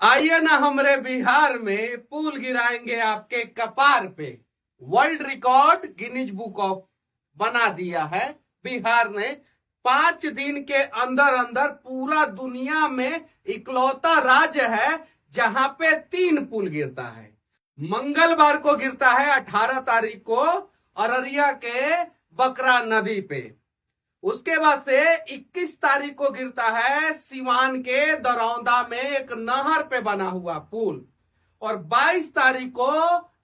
आइए ना हमारे बिहार में पुल गिराएंगे आपके कपार पे। World record Guinness book of बना दिया है बिहार ने। 5 दिन के अंदर अंदर पूरा दुनिया में इकलौता राज्य है जहां पे 3 पुल गिरता है। मंगलवार को गिरता है 18 तारीख को अररिया के बकरा नदी पे। उसके बाद से 21 तारीख को गिरता है सिवान के दरौंदा में एक नहर पे बना हुआ पुल। और 22 तारीख को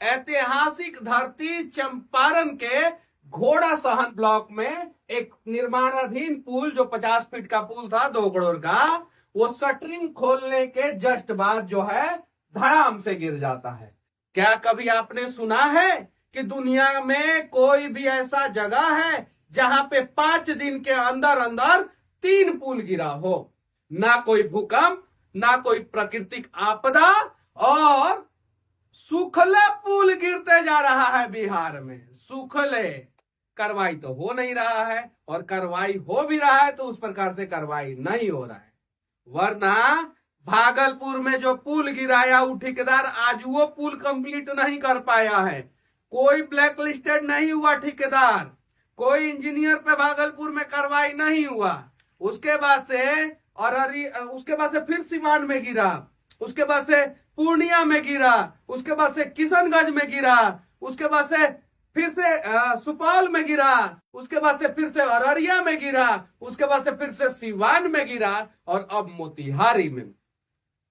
ऐतिहासिक धरती चंपारण के घोड़ा सहन ब्लॉक में एक निर्माणाधीन पुल जो 50 फीट का पुल था 2 करोड़ का, वो शटरिंग खोलने के जस्ट बाद जो है धड़ाम से गिर जाता है। क्या कभी आपने सुना है कि दुनिया में कोई भी ऐसा जगह है जहां पे 5 दिन के अंदर अंदर 3 पुल गिरा हो? ना कोई भूकंप, ना कोई प्राकृतिक आपदा, और सूखले पुल गिरते जा रहा है बिहार में। सूखले कार्रवाई तो हो नहीं रहा है, और कार्रवाई हो भी रहा है तो उस प्रकार से कार्रवाई नहीं हो रहा है। वरना भागलपुर में जो पुल गिराया वो ठेकेदार आज वो पुल कंप्लीट नहीं कर पाया है। कोई ब्लैक लिस्टेड नहीं हुआ ठेकेदार, कोई इंजीनियर पे भागलपुर में कार्रवाई नहीं हुआ। उसके बाद से फिर सिवान में गिरा, उसके बाद से पूर्णिया में गिरा, उसके बाद से किशनगंज में गिरा, उसके बाद से फिर से सुपौल में गिरा, उसके बाद से फिर से अररिया में गिरा, उसके बाद से फिर से सिवान में गिरा, और अब मोतिहारी में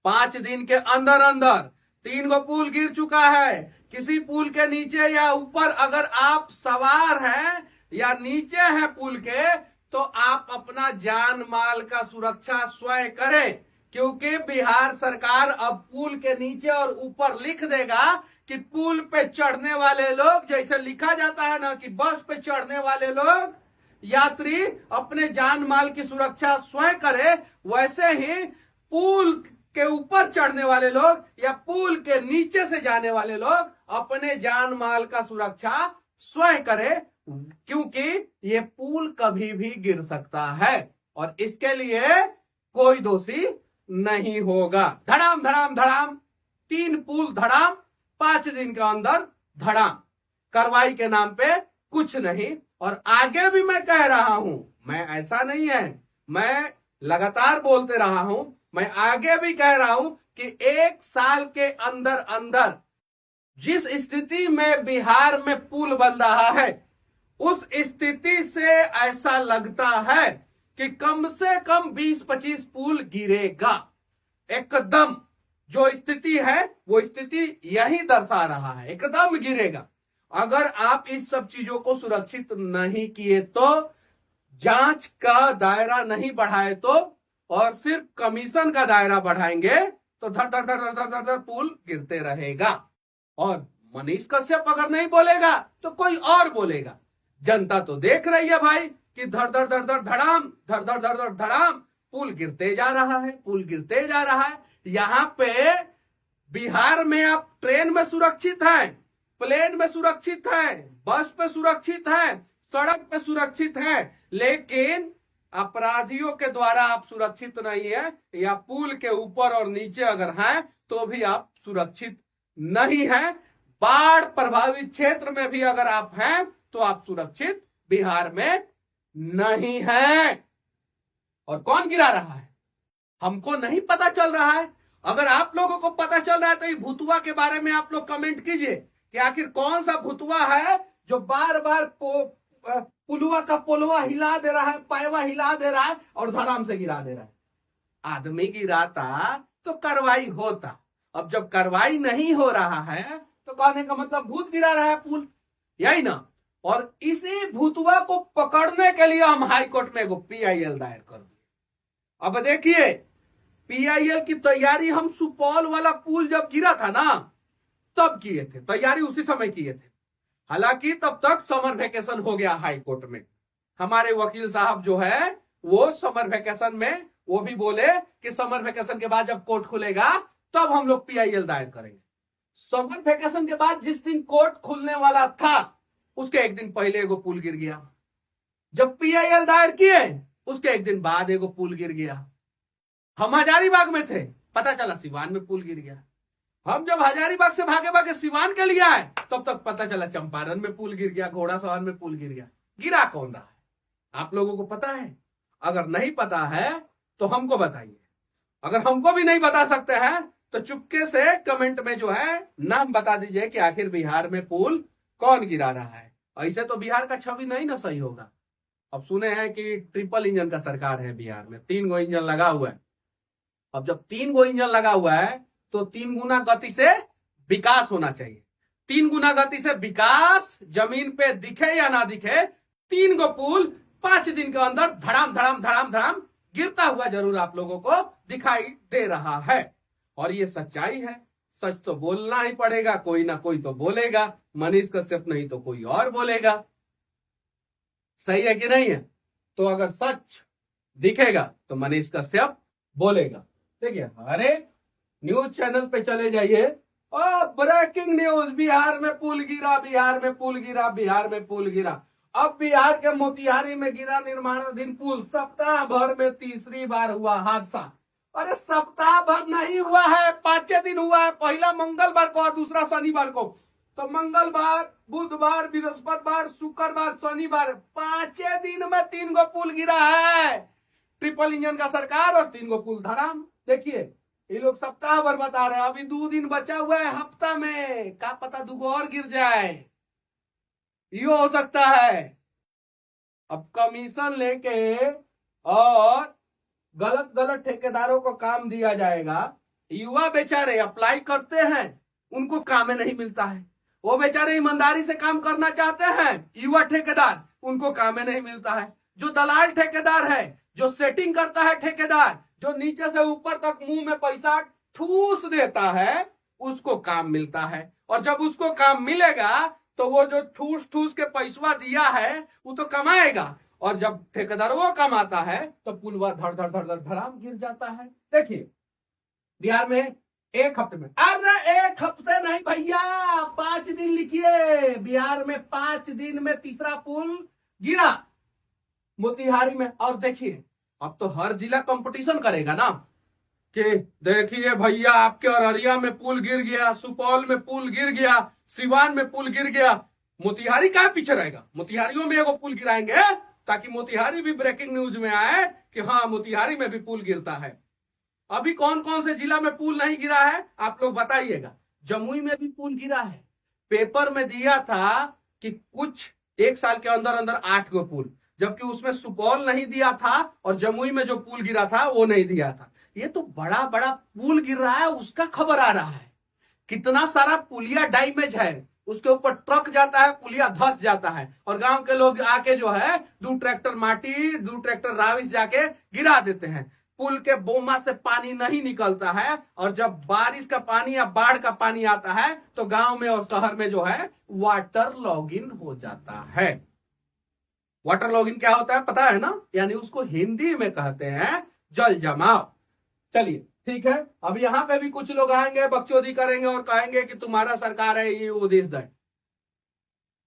5 दिन के अंदर अंदर 3 पुल गिर चुका है। किसी पुल के नीचे या ऊपर अगर आप सवार हैं या नीचे हैं पुल के, तो आप अपना जान माल का सुरक्षा स्वयं करें, क्योंकि बिहार सरकार अब पुल के नीचे और ऊपर लिख देगा कि पुल पे चढ़ने वाले लोग, जैसे लिखा जाता है ना कि बस पे चढ़ने वाले लोग यात्री अपने जान माल की सुरक्षा स्वयं करे, वैसे ही पुल के ऊपर चढ़ने वाले लोग या पुल के नीचे से जाने वाले लोग अपने जान माल का सुरक्षा स्वयं करें, क्योंकि ये पुल कभी भी गिर सकता है और इसके लिए कोई दोषी नहीं होगा। धड़ाम धड़ाम धड़ाम 3 पुल धड़ाम, 5 दिन के अंदर धड़ाम। कार्रवाई के नाम पे कुछ नहीं। और आगे भी मैं कह रहा हूं, मैं ऐसा नहीं है, मैं लगातार बोलते रहा हूं, मैं आगे भी कह रहा हूं कि 1 साल के अंदर अंदर जिस स्थिति में बिहार में पुल बन रहा है, उस स्थिति से ऐसा लगता है कि कम से कम 20-25 पुल गिरेगा। एकदम जो स्थिति है वो स्थिति यही दर्शा रहा है, एकदम गिरेगा। अगर आप इस सब चीजों को सुरक्षित नहीं किए तो, जांच का दायरा नहीं बढ़ाए तो, और सिर्फ कमीशन का दायरा बढ़ाएंगे तो धड़ धड़ धड़ धड़ धड़ धड़ पुल गिरते रहेगा। और मनीष कश्यप अगर नहीं बोलेगा तो कोई और बोलेगा। जनता तो देख रही है भाई कि धड़ धड़ धड़ धड़ धड़ाम, धड़ धड़ धड़ धड़ धड़ाम पुल गिरते जा रहा है, पुल गिरते जा रहा है। यहाँ पे बिहार में आप ट्रेन में सुरक्षित हैं, प्लेन में सुरक्षित हैं, बस पे सुरक्षित हैं, सड़क पे सुरक्षित हैं, लेकिन अपराधियों के द्वारा आप सुरक्षित नहीं है, या पुल के ऊपर और नीचे अगर हैं तो भी आप सुरक्षित नहीं हैं। बाढ़ प्रभावित क्षेत्र में भी अगर आप हैं तो आप सुरक्षित बिहार में नहीं हैं। और कौन गिरा रहा है हमको नहीं पता चल रहा है। अगर आप लोगों को पता चल रहा है तो ये भुतवा के बारे में आप लोग कमेंट कीजिए कि आखिर कौन सा भुतवा है जो बार बार पुलवा का पोलवा हिला दे रहा है, पैवा हिला दे रहा है और धड़ाम से गिरा दे रहा है। आदमी गिराता तो कार्रवाई होता। अब जब कार्रवाई नहीं हो रहा है तो कहने का मतलब भूत गिरा रहा है पुल, यही ना। और इसी भूतवा को पकड़ने के लिए हम हाई कोर्ट में एगो PIL दायर कर दिए। अब देखिए, PIL की तैयारी हम सुपौल वाला पुल जब गिरा था ना तब किए थे, तैयारी उसी समय किए थे। हालांकि तब तक समर वेकेशन हो गया हाई कोर्ट में। हमारे वकील साहब जो है वो समर वेकेशन में वो भी बोले कि समर वेकेशन के बाद जब कोर्ट खुलेगा तब हम लोग PIL दायर करेंगे। समर वेकेशन के बाद जिस दिन कोर्ट खुलने वाला था उसके एक दिन पहले एगो पुल गिर गया। जब PIL दायर किए उसके एक दिन बाद एगो पुल गिर गया। हम हजारीबाग में थे, पता चला सिवान में पुल गिर गया। हम जब हजारीबाग से भागे भागे सिवान के लिए आए तब तक पता चला चंपारण में पुल गिर गया, घोड़ासवान में पुल गिर गया। गिरा कौन रहा है? आप लोगों को पता है? अगर नहीं पता है तो हमको बताइए। अगर हमको भी नहीं बता सकते हैं तो चुपके से कमेंट में जो है नाम बता दीजिए कि आखिर बिहार में पुल कौन गिरा रहा है। ऐसे तो बिहार का छवि नहीं ना सही होगा। अब सुने हैं कि ट्रिपल इंजन का सरकार है बिहार में, 3 गो इंजन लगा हुआ है। अब जब 3 गो इंजन लगा हुआ है तो 3 गुना गति से विकास होना चाहिए। 3 गुना गति से विकास जमीन पे दिखे या ना दिखे, 3 गो पुल 5 दिन के अंदर धड़ाम धड़ाम धड़ाम धड़ाम गिरता हुआ जरूर आप लोगों को दिखाई दे रहा है। और ये सच्चाई है, सच तो बोलना ही पड़ेगा, कोई ना कोई तो बोलेगा। मनीष कश्यप नहीं तो कोई और बोलेगा। सही है कि नहीं है? तो अगर सच दिखेगा तो मनीष कश्यप बोलेगा। देखिए हर एक न्यूज चैनल पे चले जाइए और ब्रेकिंग न्यूज, बिहार में पुल गिरा, बिहार में पुल गिरा, बिहार में पुल गिरा। अब बिहार के मोतिहारी में गिरा निर्माणाधीन पुल, सप्ताह भर में तीसरी बार हुआ हादसा। अरे सप्ताह भर नहीं हुआ है, 5 दिन हुआ है। पहला मंगलवार को और दूसरा शनिवार को। तो मंगलवार, बुधवार, बृहस्पतिवार, शुक्रवार, शनिवार, 5 दिन में 3 गो पुल गिरा है। ट्रिपल इंजन का सरकार और 3 गो पुल धड़ाम। देखिए ये लोग सप्ताह भर बता रहे हैं, अभी 2 दिन बचा हुआ है हफ्ता में, क्या पता 2 गो और गिर जाए, ये हो सकता है। अब कमीशन लेके और गलत गलत ठेकेदारों को काम दिया जाएगा। युवा बेचारे अप्लाई करते हैं, उनको काम नहीं मिलता है। वो बेचारे ईमानदारी से काम करना चाहते हैं, युवा ठेकेदार, उनको काम नहीं मिलता है। जो दलाल ठेकेदार है, जो सेटिंग करता है ठेकेदार, जो नीचे से ऊपर तक मुंह में पैसा ठूस देता है, उसको काम मिलता है। और जब उसको काम मिलेगा तो वो जो ठूस ठूस के पैसा दिया है वो तो कमाएगा। और जब ठेकेदार वो कमाता है तो पुलवा धड़ धड़ धड़ धड़ धड़ाम गिर जाता है। देखिए बिहार में 1 हफ्ते में, अरे 1 हफ्ते नहीं भैया, 5 दिन लिखिए। बिहार में 5 दिन में तीसरा पुल गिरा मोतिहारी में। और देखिए अब तो हर जिला कंपटीशन करेगा ना कि देखिए भैया आपके अररिया में पुल गिर गया, सुपौल में पुल गिर गया, सिवान में पुल गिर गया। मोतिहारी कहाँ पीछे रहेगा? मोतिहारियों में एगो पुल गिराएंगे ताकि मोतिहारी भी ब्रेकिंग न्यूज में आए कि हाँ मोतिहारी में भी पुल गिरता है। अभी कौन कौन से जिला में पुल नहीं गिरा है आप लोग बताइएगा। जमुई में भी पुल गिरा है। पेपर में दिया था कि कुछ 1 साल के अंदर अंदर 8 गो पुल, जबकि उसमें सुपौल नहीं दिया था और जमुई में जो पुल गिरा था वो नहीं दिया था। ये तो बड़ा बड़ा पुल गिर रहा है, उसका खबर आ रहा है। कितना सारा पुलिया डैमेज है, उसके ऊपर ट्रक जाता है, पुलिया धस जाता है और गांव के लोग आके जो है 2 ट्रैक्टर माटी, 2 ट्रैक्टर राविस जाके गिरा देते हैं। पुल के बोमा से पानी नहीं निकलता है और जब बारिश का पानी या बाढ़ का पानी आता है तो गांव में और शहर में जो है वाटर लॉगिन हो जाता है। वाटर लॉगिन क्या होता है पता है ना? यानी उसको हिंदी में कहते हैं जल जमाव। चलिए ठीक है, अब यहां पे भी कुछ लोग आएंगे, बकचोदी करेंगे और कहेंगे कि तुम्हारा सरकार है ये वो दिस दैट।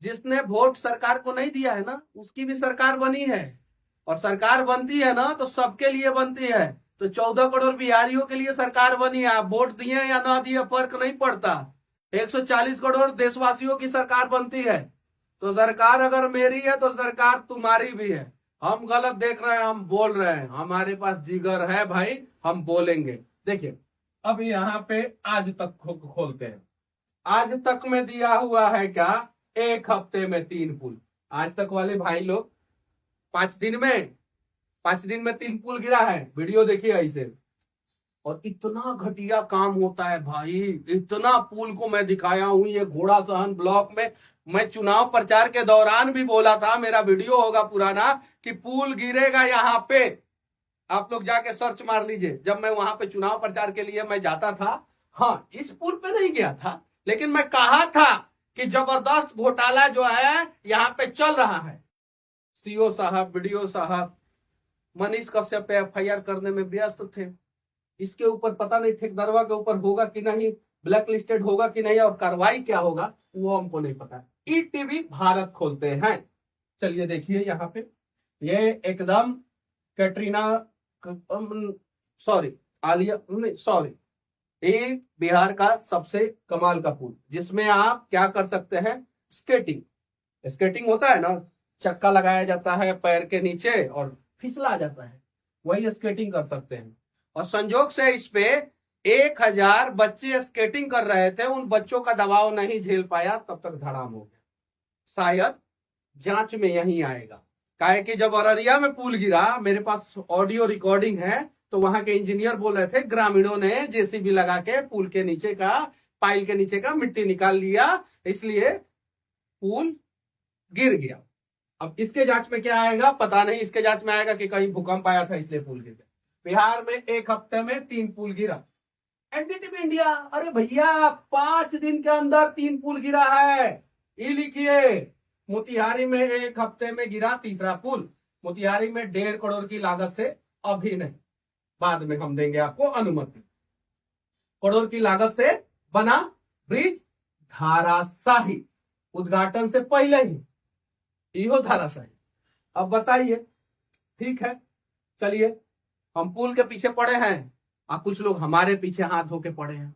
जिसने वोट सरकार को नहीं दिया है ना उसकी भी सरकार बनी है, और सरकार बनती है ना तो सबके लिए बनती है। तो 14 करोड़ बिहारियों के लिए सरकार बनी है। आप वोट दिए या ना दिए फर्क नहीं पड़ता। 140 करोड़ देशवासियों की सरकार बनती है। तो सरकार अगर मेरी है तो सरकार तुम्हारी भी है। हम गलत देख रहे हैं, हम बोल रहे हैं, हमारे पास जिगर है भाई, हम बोलेंगे। देखिए अब यहाँ पे आज तक खोलते हैं। आज तक में दिया हुआ है क्या? 1 हफ्ते में 3 पुल। आज तक वाले भाई लोग 5 दिन में 3 पुल गिरा है। वीडियो देखिए ऐसे। और इतना घटिया काम होता है भाई, इतना पुल को मैं दिखाया हूं ये घोड़ासहन ब्लॉक में। मैं चुनाव प्रचार के दौरान भी बोला था, मेरा वीडियो होगा पुराना, कि पुल गिरेगा यहाँ पे। आप लोग जाके सर्च मार लीजिए। जब मैं वहां पे चुनाव प्रचार के लिए मैं जाता था, हाँ इस पुल पे नहीं गया था, लेकिन मैं कहा था कि जबरदस्त घोटाला जो है यहाँ पे चल रहा है। सीओ साहब, वीडियो साहब मनीष कश्यप पे FIR करने में व्यस्त थे। इसके ऊपर पता नहीं ठेकेदारवा के ऊपर होगा कि नहीं, ब्लैक लिस्टेड होगा कि नहीं, और कार्रवाई क्या होगा वो हमको नहीं पता। ETV भारत खोलते हैं। चलिए देखिए यहाँ पे, ये एकदम कैटरीना, सॉरी आलिया नहीं सॉरी, ये बिहार का सबसे कमाल का पुल जिसमें आप क्या कर सकते हैं, स्केटिंग। स्केटिंग होता है ना, चक्का लगाया जाता है पैर के नीचे और फिसला जाता है, वही स्केटिंग कर सकते हैं। और संजोग से इस पे 1000 बच्चे स्केटिंग कर रहे थे, उन बच्चों का दबाव नहीं झेल पाया, तब तक धड़ाम हो गया। शायद जांच में यही आएगा, काहे कि जब अररिया में पुल गिरा, मेरे पास ऑडियो रिकॉर्डिंग है, तो वहां के इंजीनियर बोल रहे थे ग्रामीणों ने जेसीबी लगा के पुल के नीचे का, पाइल के नीचे का मिट्टी निकाल लिया, इसलिए पुल गिर गया। अब इसके जांच में क्या आएगा पता नहीं, इसके जांच में आएगा कि कहीं भूकंप आया था इसलिए पुल गिर गया। बिहार में एक हफ्ते में 3 पुल गिरा। एनडीटीवी इंडिया, अरे भैया 5 दिन के अंदर 3 पुल गिरा है, ये लिखिए। मोतिहारी में एक हफ्ते में गिरा तीसरा पुल, मोतिहारी में 1.5 करोड़ की लागत से, अभी नहीं, बाद में हम देंगे आपको अनुमति। करोड़ की लागत से बना ब्रिज धाराशाही, उद्घाटन से पहले ही इहो धाराशाही। अब बताइए, ठीक है चलिए, हम पुल के पीछे पड़े हैं और कुछ लोग हमारे पीछे हाथ धो के पड़े हैं।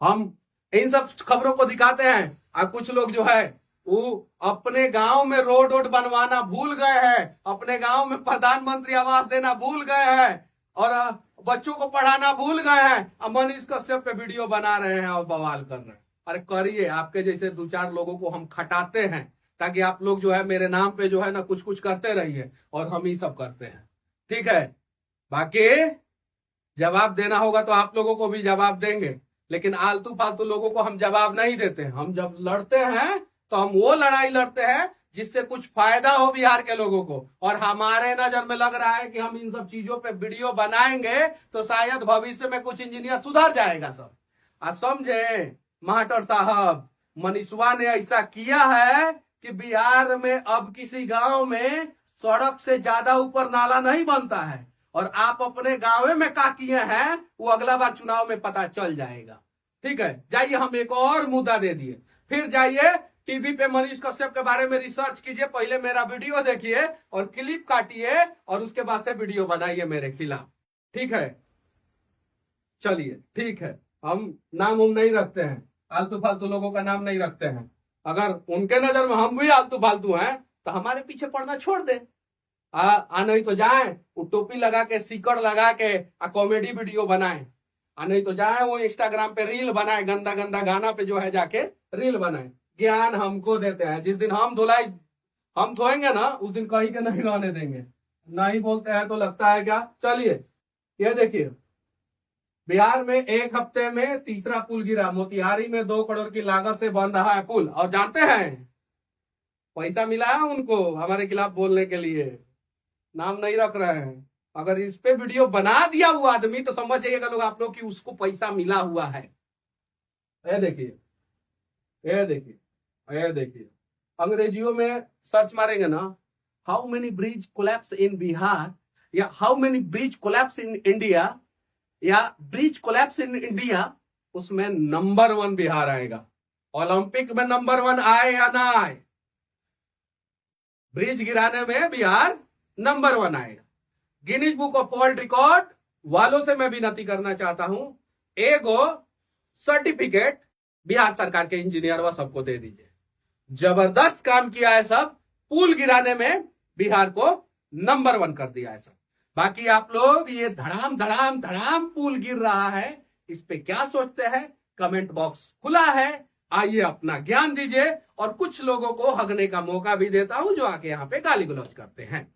हम इन सब खबरों को दिखाते हैं और कुछ लोग जो है वो अपने गांव में रोड बनवाना भूल गए हैं, अपने गांव में प्रधानमंत्री आवास देना भूल गए हैं और बच्चों को पढ़ाना भूल गए हैं, और मनीष कश्यप पे वीडियो बना रहे हैं और बवाल कर रहे हैं। अरे करिए, आपके जैसे 2-4 लोगों को हम खटाते हैं ताकि आप लोग जो है मेरे नाम पे जो है ना कुछ कुछ करते रहिए, और हम ही सब करते हैं, ठीक है। बाकी जवाब देना होगा तो आप लोगों को भी जवाब देंगे, लेकिन आलतू फालतू लोगों को हम जवाब नहीं देते। हम जब लड़ते हैं तो हम वो लड़ाई लड़ते हैं जिससे कुछ फायदा हो बिहार के लोगों को, और हमारे नजर में लग रहा है कि हम इन सब चीजों पे वीडियो बनाएंगे तो शायद भविष्य में कुछ इंजीनियर सुधर जाएगा सब। आज समझे महाटर साहब, मनीषवा ने ऐसा किया है कि बिहार में अब किसी गांव में सड़क से ज्यादा ऊपर नाला नहीं बनता है, और आप अपने गांव में क्या किए हैं वो अगला बार चुनाव में पता चल जाएगा, ठीक है। जाइए, हम एक और मुद्दा दे दिए, फिर जाइए टीवी पे मनीष कश्यप के बारे में रिसर्च कीजिए, पहले मेरा वीडियो देखिए और क्लिप काटिए और उसके बाद से वीडियो बनाइए मेरे खिलाफ, ठीक है। चलिए ठीक है, हम नाम नहीं रखते हैं, आलतू फालतू लोगों का नाम नहीं रखते हैं। अगर उनके नजर में हम भी आलतू फालतू हैं तो हमारे पीछे पड़ना छोड़ दे, नहीं तो जाए वो टोपी लगा के, सीकर लगा के कॉमेडी वीडियो बनाए, नहीं तो जाए वो इंस्टाग्राम पे रील बनाए, गंदा गंदा गाना पे जो है जाके रील बनाए। ज्ञान हमको देते हैं, जिस दिन हम धुलाई हम धोएंगे ना उस दिन कहीं के नहीं रहने देंगे। नहीं बोलते हैं तो लगता है क्या। चलिए ये देखिए, बिहार में एक हफ्ते में तीसरा पुल गिरा, मोतिहारी में 2 करोड़ की लागत से बन रहा है पुल, और जानते हैं पैसा मिला है उनको हमारे खिलाफ बोलने के लिए, नाम नहीं रख रहे हैं। अगर इस पे वीडियो बना दिया हुआ आदमी तो समझ जाइएगा लोग आप लोग कि उसको पैसा मिला हुआ है। ये देखिए, ये देखिए, ये देखिए, अंग्रेजियों में सर्च मारेंगे ना, how many bridge collapse in Bihar, या how many bridge collapse in India, या ब्रिज कोलैप्स इन इंडिया, उसमें नंबर 1 बिहार आएगा। ओलंपिक में नंबर 1 आए या ना आए, ब्रिज गिराने में बिहार नंबर 1 आएगा। Guinness book of world record वालों से मैं विनती करना चाहता हूं, एगो सर्टिफिकेट बिहार सरकार के इंजीनियर व सबको दे दीजिए। जबरदस्त काम किया है सब, पुल गिराने में बिहार को नंबर 1 कर दिया है सब। बाकी आप लोग ये धड़ाम धड़ाम धड़ाम पुल गिर रहा है, इस पे क्या सोचते हैं, कमेंट बॉक्स खुला है, आइए अपना ज्ञान दीजिए। और कुछ लोगों को हगने का मौका भी देता हूं जो आके यहाँ पे गाली गलौज करते हैं।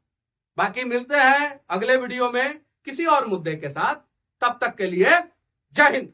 बाकी मिलते हैं अगले वीडियो में किसी और मुद्दे के साथ, तब तक के लिए जय हिंद।